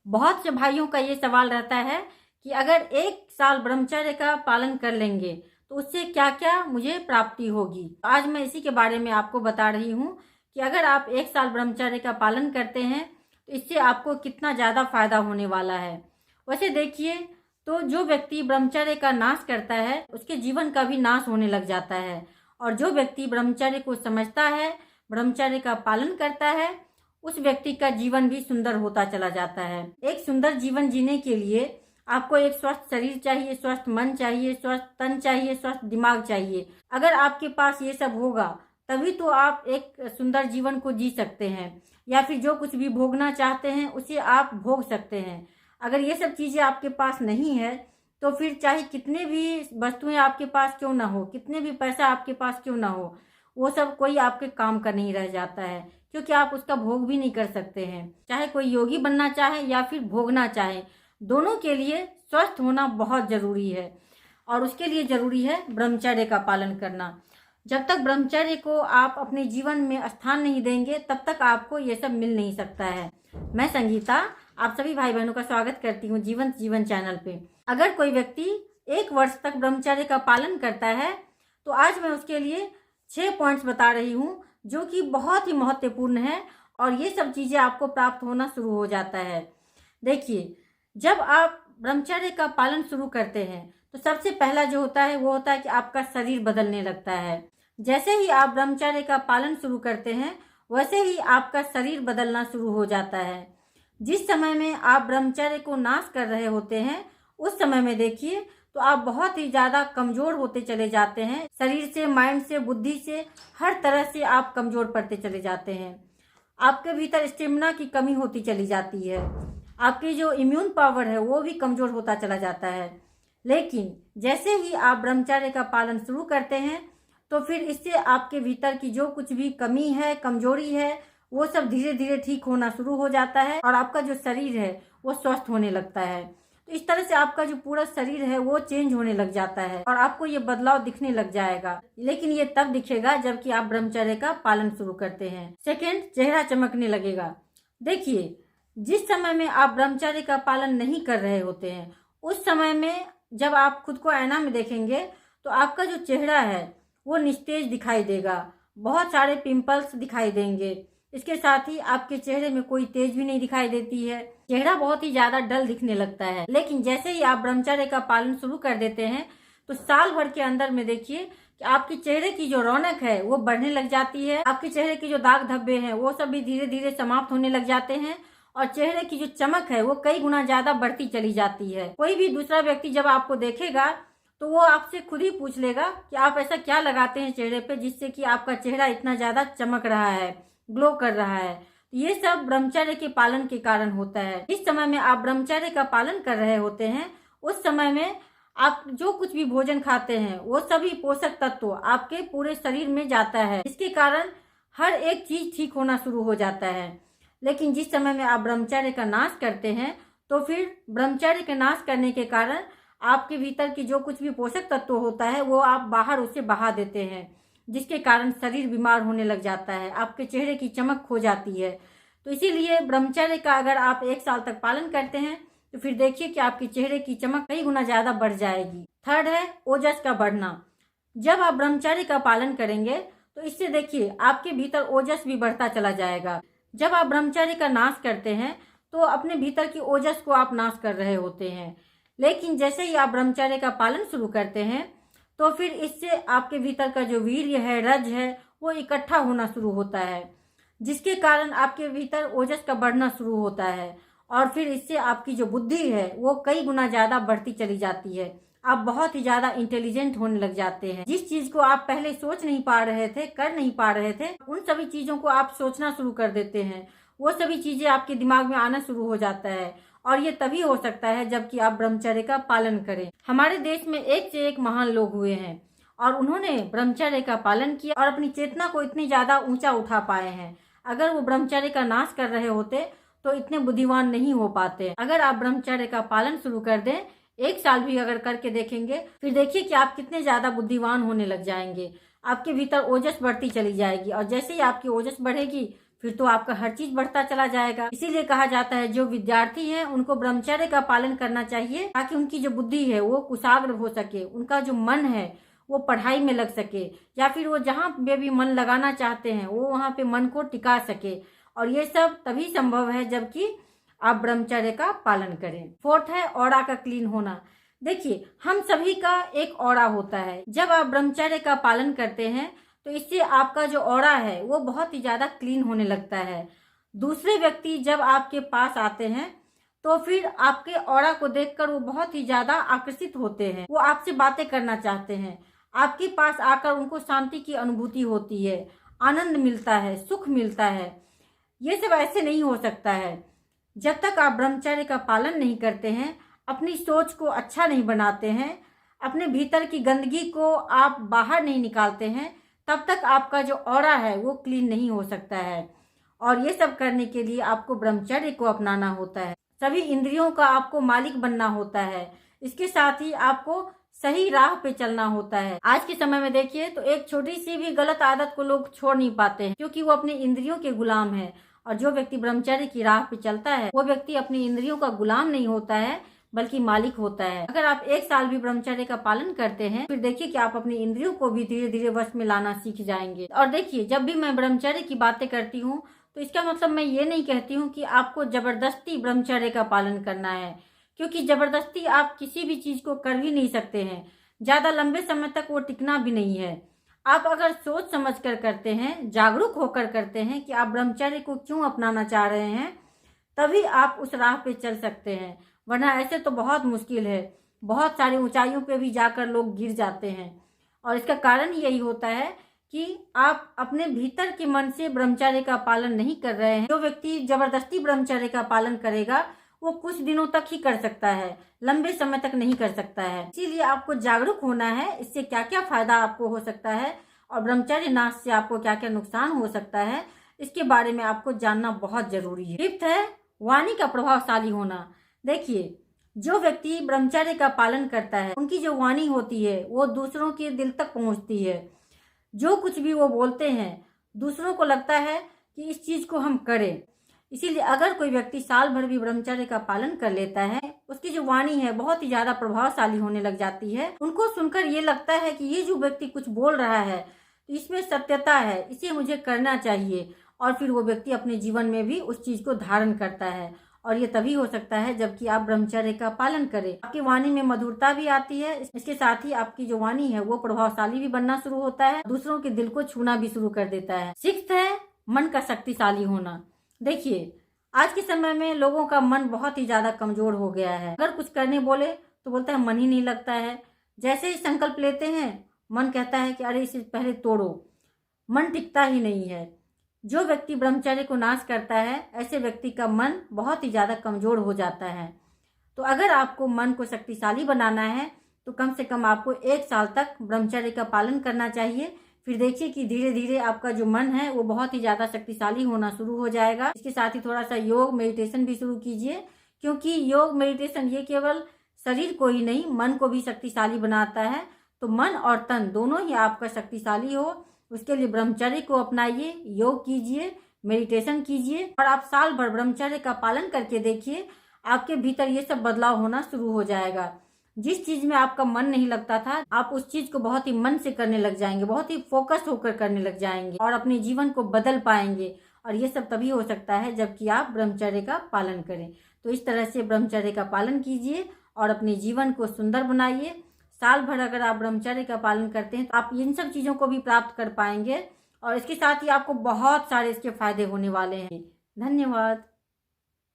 बहुत से भाइयों का ये सवाल रहता है कि अगर 1 साल ब्रह्मचर्य का पालन कर लेंगे तो उससे क्या क्या मुझे प्राप्ति होगी। आज मैं इसी के बारे में आपको बता रही हूँ कि अगर आप 1 साल ब्रह्मचर्य का पालन करते हैं तो इससे आपको कितना ज़्यादा फायदा होने वाला है। वैसे देखिए तो जो व्यक्ति ब्रह्मचर्य का नाश करता है उसके जीवन का भी नाश होने लग जाता है, और जो व्यक्ति ब्रह्मचर्य को समझता है, ब्रह्मचर्य का पालन करता है, उस व्यक्ति का जीवन भी सुंदर होता चला जाता है। एक सुंदर जीवन जीने के लिए आपको एक स्वस्थ शरीर चाहिए, स्वस्थ मन चाहिए, स्वस्थ तन चाहिए, स्वस्थ दिमाग चाहिए। अगर आपके पास ये सब होगा तभी तो आप एक सुंदर जीवन को जी सकते हैं, या फिर जो कुछ भी भोगना चाहते हैं उसे आप भोग सकते हैं। अगर ये सब चीज़ें आपके पास नहीं है तो फिर चाहे कितने भी वस्तुएं आपके पास क्यों ना हो, कितने भी पैसा आपके पास क्यों ना हो, वो सब कोई आपके काम का नहीं रह जाता है, क्योंकि आप उसका भोग भी नहीं कर सकते हैं। चाहे कोई योगी बनना चाहे या फिर भोगना चाहे, दोनों के लिए स्वस्थ होना बहुत जरूरी है, और उसके लिए जरूरी है ब्रह्मचर्य का पालन करना। जब तक ब्रह्मचर्य को आप अपने जीवन में स्थान नहीं देंगे तब तक आपको ये सब मिल नहीं सकता है। मैं संगीता आप सभी भाई बहनों का स्वागत करती हूँ जीवंत जीवन चैनल पे। अगर कोई व्यक्ति 1 वर्ष तक ब्रह्मचर्य का पालन करता है तो आज मैं उसके लिए 6 पॉइंट्स बता रही हूँ जो कि बहुत ही महत्वपूर्ण है, और ये सब चीज़ें आपको प्राप्त होना शुरू हो जाता है। देखिए, जब आप ब्रह्मचर्य का पालन शुरू करते हैं तो सबसे पहला जो होता है वो होता है कि आपका शरीर बदलने लगता है। जैसे ही आप ब्रह्मचर्य का पालन शुरू करते हैं वैसे ही आपका शरीर बदलना शुरू हो जाता है। जिस समय में आप ब्रह्मचर्य को नाश कर रहे होते हैं उस समय में देखिए तो आप बहुत ही ज़्यादा कमज़ोर होते चले जाते हैं। शरीर से, माइंड से, बुद्धि से, हर तरह से आप कमज़ोर पड़ते चले जाते हैं। आपके भीतर स्टेमिना की कमी होती चली जाती है, आपकी जो इम्यून पावर है वो भी कमज़ोर होता चला जाता है। लेकिन जैसे ही आप ब्रह्मचर्य का पालन शुरू करते हैं तो फिर इससे आपके भीतर की जो कुछ भी कमी है, कमजोरी है, वो सब धीरे धीरे ठीक होना शुरू हो जाता है, और आपका जो शरीर है वो स्वस्थ होने लगता है। तो इस तरह से आपका जो पूरा शरीर है वो चेंज होने लग जाता है, और आपको ये बदलाव दिखने लग जाएगा। लेकिन ये तब दिखेगा जबकि आप ब्रह्मचर्य का पालन शुरू करते हैं। सेकेंड, चेहरा चमकने लगेगा। देखिए, जिस समय में आप ब्रह्मचर्य का पालन नहीं कर रहे होते हैं उस समय में जब आप खुद को आईना में देखेंगे तो आपका जो चेहरा है वो निस्तेज दिखाई देगा, बहुत सारे पिंपल्स दिखाई देंगे। इसके साथ ही आपके चेहरे में कोई तेज भी नहीं दिखाई देती है, चेहरा बहुत ही ज्यादा डल दिखने लगता है। लेकिन जैसे ही आप ब्रह्मचर्य का पालन शुरू कर देते हैं तो साल भर के अंदर में देखिए कि आपके चेहरे की जो रौनक है वो बढ़ने लग जाती है। आपके चेहरे के जो दाग धब्बे हैं वो सब भी धीरे धीरे समाप्त होने लग जाते हैं, और चेहरे की जो चमक है वो कई गुना ज्यादा बढ़ती चली जाती है। कोई भी दूसरा व्यक्ति जब आपको देखेगा तो वो आपसे खुद ही पूछ लेगा कि आप ऐसा क्या लगाते हैं चेहरे पे जिससे कि आपका चेहरा इतना ज्यादा चमक रहा है, ग्लो कर रहा है। ये सब ब्रह्मचर्य के पालन के कारण होता है। इस समय में आप ब्रह्मचर्य का पालन कर रहे होते हैं उस समय में आप जो कुछ भी भोजन खाते हैं वो सभी पोषक तत्व आपके पूरे शरीर में जाता है, इसके कारण हर एक चीज ठीक होना शुरू हो जाता है। लेकिन जिस समय में आप ब्रह्मचर्य का नाश करते हैं तो फिर ब्रह्मचर्य के नाश करने के कारण आपके भीतर की जो कुछ भी पोषक तत्व होता है वो आप बाहर उसे बहा देते हैं, जिसके कारण शरीर बीमार होने लग जाता है, आपके चेहरे की चमक खो जाती है। तो इसीलिए ब्रह्मचर्य का अगर आप 1 साल तक पालन करते हैं तो फिर देखिए कि आपके चेहरे की चमक कई गुना ज्यादा बढ़ जाएगी। थर्ड है ओजस का बढ़ना। जब आप ब्रह्मचर्य का पालन करेंगे तो इससे देखिए आपके भीतर ओजस भी बढ़ता चला जाएगा। जब आप ब्रह्मचर्य का नाश करते हैं तो अपने भीतर की ओजस को आप नाश कर रहे होते हैं। लेकिन जैसे ही आप ब्रह्मचर्य का पालन शुरू करते हैं तो फिर इससे आपके भीतर का जो वीर्य है, रज है, वो इकट्ठा होना शुरू होता है, जिसके कारण आपके भीतर ओजस का बढ़ना शुरू होता है, और फिर इससे आपकी जो बुद्धि है वो कई गुना ज्यादा बढ़ती चली जाती है। आप बहुत ही ज्यादा इंटेलिजेंट होने लग जाते हैं। जिस चीज को आप पहले सोच नहीं पा रहे थे, कर नहीं पा रहे थे, उन सभी चीजों को आप सोचना शुरू कर देते हैं। वो सभी चीजें आपके दिमाग में आना शुरू हो जाता है, और ये तभी हो सकता है जबकि आप ब्रह्मचर्य का पालन करें। हमारे देश में एक से एक महान लोग हुए हैं और उन्होंने ब्रह्मचर्य का पालन किया और अपनी चेतना को इतनी ज्यादा ऊंचा उठा पाए हैं। अगर वो ब्रह्मचर्य का नाश कर रहे होते तो इतने बुद्धिमान नहीं हो पाते। अगर आप ब्रह्मचर्य का पालन शुरू कर दें, 1 साल भी अगर करके देखेंगे, फिर देखिए कि आप कितने ज्यादा बुद्धिमान होने लग जाएंगे। आपके भीतर ओजस बढ़ती चली जाएगी, और जैसे ही आपकी ओजस बढ़ेगी फिर तो आपका हर चीज बढ़ता चला जाएगा। इसीलिए कहा जाता है जो विद्यार्थी हैं उनको ब्रह्मचर्य का पालन करना चाहिए, ताकि उनकी जो बुद्धि है वो कुशाग्र हो सके, उनका जो मन है वो पढ़ाई में लग सके, या फिर वो जहाँ पे भी मन लगाना चाहते हैं वो वहाँ पे मन को टिका सके। और ये सब तभी संभव है जबकि आप ब्रह्मचर्य का पालन करें। फोर्थ है ऑरा का क्लीन होना। देखिए, हम सभी का एक ऑरा होता है। जब आप ब्रह्मचर्य का पालन करते हैं तो इससे आपका जो ऑरा है वो बहुत ही ज्यादा क्लीन होने लगता है। दूसरे व्यक्ति जब आपके पास आते हैं तो फिर आपके ऑरा को देखकर वो बहुत ही ज्यादा आकर्षित होते हैं, वो आपसे बातें करना चाहते हैं। आपके पास आकर उनको शांति की अनुभूति होती है, आनंद मिलता है, सुख मिलता है। ये सब ऐसे नहीं हो सकता है जब तक आप ब्रह्मचर्य का पालन नहीं करते हैं, अपनी सोच को अच्छा नहीं बनाते हैं, अपने भीतर की गंदगी को आप बाहर नहीं निकालते हैं, तब तक आपका जो ऑरा है वो क्लीन नहीं हो सकता है। और ये सब करने के लिए आपको ब्रह्मचर्य को अपनाना होता है। सभी इंद्रियों का आपको मालिक बनना होता है। इसके साथ ही आपको सही राह पे चलना होता है। आज के समय में देखिए तो एक छोटी सी भी गलत आदत को लोग छोड़ नहीं पाते हैं, क्योंकि वो अपने इंद्रियों के गुलाम है। और जो व्यक्ति ब्रह्मचर्य की राह पे चलता है वो व्यक्ति अपनी इंद्रियों का गुलाम नहीं होता है बल्कि मालिक होता है। अगर आप 1 साल भी ब्रह्मचर्य का पालन करते हैं फिर देखिए कि आप अपनी इंद्रियों को भी धीरे धीरे वश में लाना सीख जाएंगे। और देखिए, जब भी मैं ब्रह्मचर्य की बातें करती हूँ तो इसका मतलब मैं ये नहीं कहती हूँ कि आपको जबरदस्ती ब्रह्मचर्य का पालन करना है, क्योंकि जबरदस्ती आप किसी भी चीज को कर भी नहीं सकते हैं। ज्यादा लंबे समय तक वो टिकना भी नहीं है। आप अगर सोच समझ कर करते हैं, जागरूक होकर करते हैं कि आप ब्रह्मचर्य को क्यों अपनाना चाह रहे हैं, तभी आप उस राह पे चल सकते हैं। वरना ऐसे तो बहुत मुश्किल है। बहुत सारी ऊंचाइयों पे भी जाकर लोग गिर जाते हैं। और इसका कारण यही होता है कि आप अपने भीतर के मन से ब्रह्मचर्य का पालन नहीं कर रहे हैं। जो व्यक्ति जबरदस्ती ब्रह्मचर्य का पालन करेगा वो कुछ दिनों तक ही कर सकता है, लंबे समय तक नहीं कर सकता है। इसीलिए आपको जागरूक होना है, इससे क्या क्या फायदा आपको हो सकता है और ब्रह्मचर्य नाश से आपको क्या क्या नुकसान हो सकता है, इसके बारे में आपको जानना बहुत जरूरी है। फिफ्थ है वाणी का प्रभावशाली होना। देखिए, जो व्यक्ति ब्रह्मचर्य का पालन करता है उनकी जो वाणी होती है वो दूसरों के दिल तक पहुंचती है। जो कुछ भी वो बोलते हैं दूसरों को लगता है कि इस चीज को हम करें। इसीलिए अगर कोई व्यक्ति साल भर भी ब्रह्मचर्य का पालन कर लेता है, उसकी जो वाणी है बहुत ही ज्यादा प्रभावशाली होने लग जाती है। उनको सुनकर ये लगता है कि ये जो व्यक्ति कुछ बोल रहा है तो इसमें सत्यता है, इसे मुझे करना चाहिए। और फिर वो व्यक्ति अपने जीवन में भी उस चीज को धारण करता है। और ये तभी हो सकता है जबकि आप ब्रह्मचर्य का पालन करें। आपकी वाणी में मधुरता भी आती है, इसके साथ ही आपकी जो वाणी है वो प्रभावशाली भी बनना शुरू होता है, दूसरों के दिल को छूना भी शुरू कर देता है। सिक्स्थ है मन का शक्तिशाली होना। देखिए, आज के समय में लोगों का मन बहुत ही ज्यादा कमजोर हो गया है। अगर कुछ करने बोले तो बोलता है मन ही नहीं लगता है। जैसे ही संकल्प लेते हैं मन कहता है कि अरे इसे पहले तोड़ो। मन टिकता ही नहीं है। जो व्यक्ति ब्रह्मचर्य को नाश करता है ऐसे व्यक्ति का मन बहुत ही ज्यादा कमजोर हो जाता है। तो अगर आपको मन को शक्तिशाली बनाना है तो कम से कम आपको 1 साल तक ब्रह्मचर्य का पालन करना चाहिए। फिर देखिए कि धीरे धीरे आपका जो मन है वो बहुत ही ज्यादा शक्तिशाली होना शुरू हो जाएगा। इसके साथ ही थोड़ा सा योग मेडिटेशन भी शुरू कीजिए, क्योंकि योग मेडिटेशन ये केवल शरीर को ही नहीं मन को भी शक्तिशाली बनाता है। तो मन और तन दोनों ही आपका शक्तिशाली हो, उसके लिए ब्रह्मचर्य को अपनाइए, योग कीजिए, मेडिटेशन कीजिए और आप साल भर ब्रह्मचर्य का पालन करके देखिए, आपके भीतर ये सब बदलाव होना शुरू हो जाएगा। जिस चीज में आपका मन नहीं लगता था आप उस चीज को बहुत ही मन से करने लग जाएंगे, बहुत ही फोकस होकर करने लग जाएंगे और अपने जीवन को बदल पाएंगे। और ये सब तभी हो सकता है जबकि आप ब्रह्मचर्य का पालन करें। तो इस तरह से ब्रह्मचर्य का पालन कीजिए और अपने जीवन को सुंदर बनाइए। साल भर अगर आप ब्रह्मचर्य का पालन करते हैं तो आप इन सब चीजों को भी प्राप्त कर पाएंगे और इसके साथ ही आपको बहुत सारे इसके फायदे होने वाले हैं। धन्यवाद।